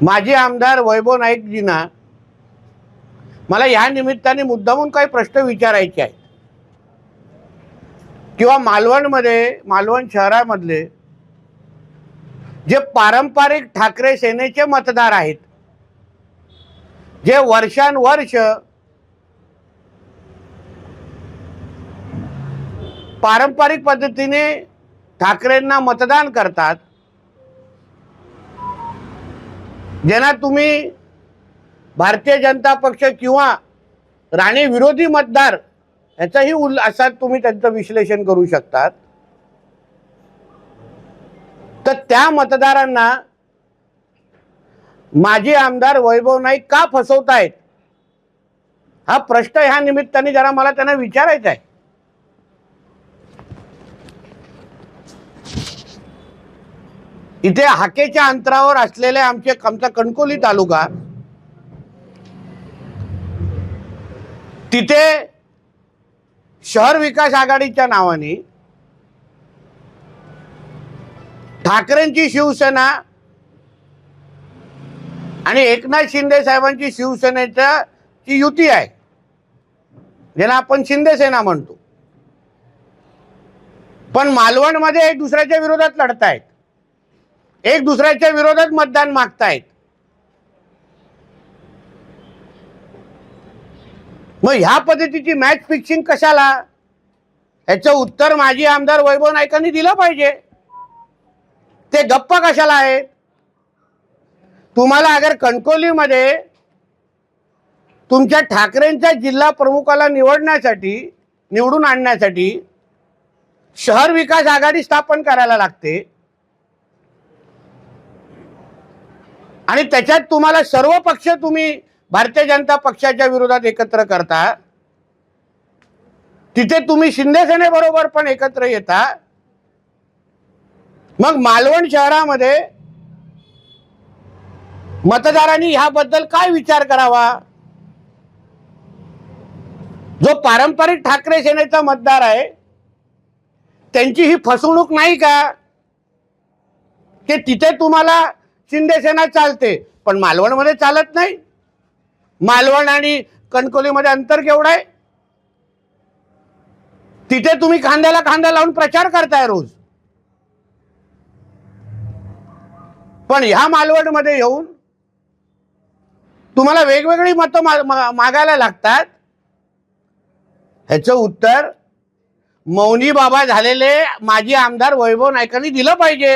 माजी आमदार वैभव नाईकजींना मला या निमित्ताने मुद्दामून काही प्रश्न विचारायचे आहेत किंवा मालवण शहरामधले जे पारंपरिक ठाकरे सेनेचे मतदार आहेत, जे वर्षानुवर्ष पारंपरिक पद्धतीने ठाकरेंना मतदान करतात, ज्यांना तुम्ही भारतीय जनता पक्ष किंवा राणे विरोधी मतदार याचाही असा तुम्ही त्यांचं विश्लेषण करू शकतात, तर त्या मतदारांना माजी आमदार वैभव नाईक का फसवतायत हा प्रश्न ह्या निमित्ताने जरा मला त्यांना विचारायचा आहे। इथे हाकेच्या अंतरावर असलेले आमचा कणकवली तालुका, तिथे शहर विकास आघाडीच्या नावाने ठाकरेंची शिवसेना आणि एकनाथ शिंदे साहेबांची शिवसेनेची युती आहे, ज्याला आपण शिंदे सेना म्हणतो। पण मालवणमध्ये एक दुसऱ्याच्या विरोधात लढतायत, एक दुसऱ्याच्या विरोधात मतदान मागतायत। मग ह्या पद्धतीची मॅच फिक्सिंग कशाला, याचं उत्तर माजी आमदार वैभव नाईकांनी दिलं पाहिजे। ते गप्प कशाला आहेत? तुम्हाला अगर कणकवलीमध्ये तुमच्या ठाकरेंच्या जिल्हा प्रमुखाला निवडून आणण्यासाठी शहर विकास आघाडी स्थापन करायला लागते आणि त्याच्यात तुम्हाला सर्व पक्ष तुम्ही भारतीय जनता पक्षाच्या विरोधात एकत्र करता, तिथे तुम्ही शिंदे सेनेबरोबर पण एकत्र येता। मग मालवण शहरामध्ये मतदारांनी ह्याबद्दल काय विचार करावा? जो पारंपरिक ठाकरे सेनेचा मतदार आहे त्यांची ही फसवणूक नाही का? की तिथे तुम्हाला शिंदे सेना चालते पण मालवणमध्ये चालत नाही। मालवण आणि कणकवलीमध्ये अंतर केवढं आहे? तिथे तुम्ही खांद्याला खांदा लावून प्रचार करताय रोज, पण ह्या मालवणमध्ये येऊन तुम्हाला वेगवेगळी मतं मागायला लागतात। ह्याचं उत्तर मौनी बाबा झालेले माजी आमदार वैभव नाईकांनी दिलं पाहिजे।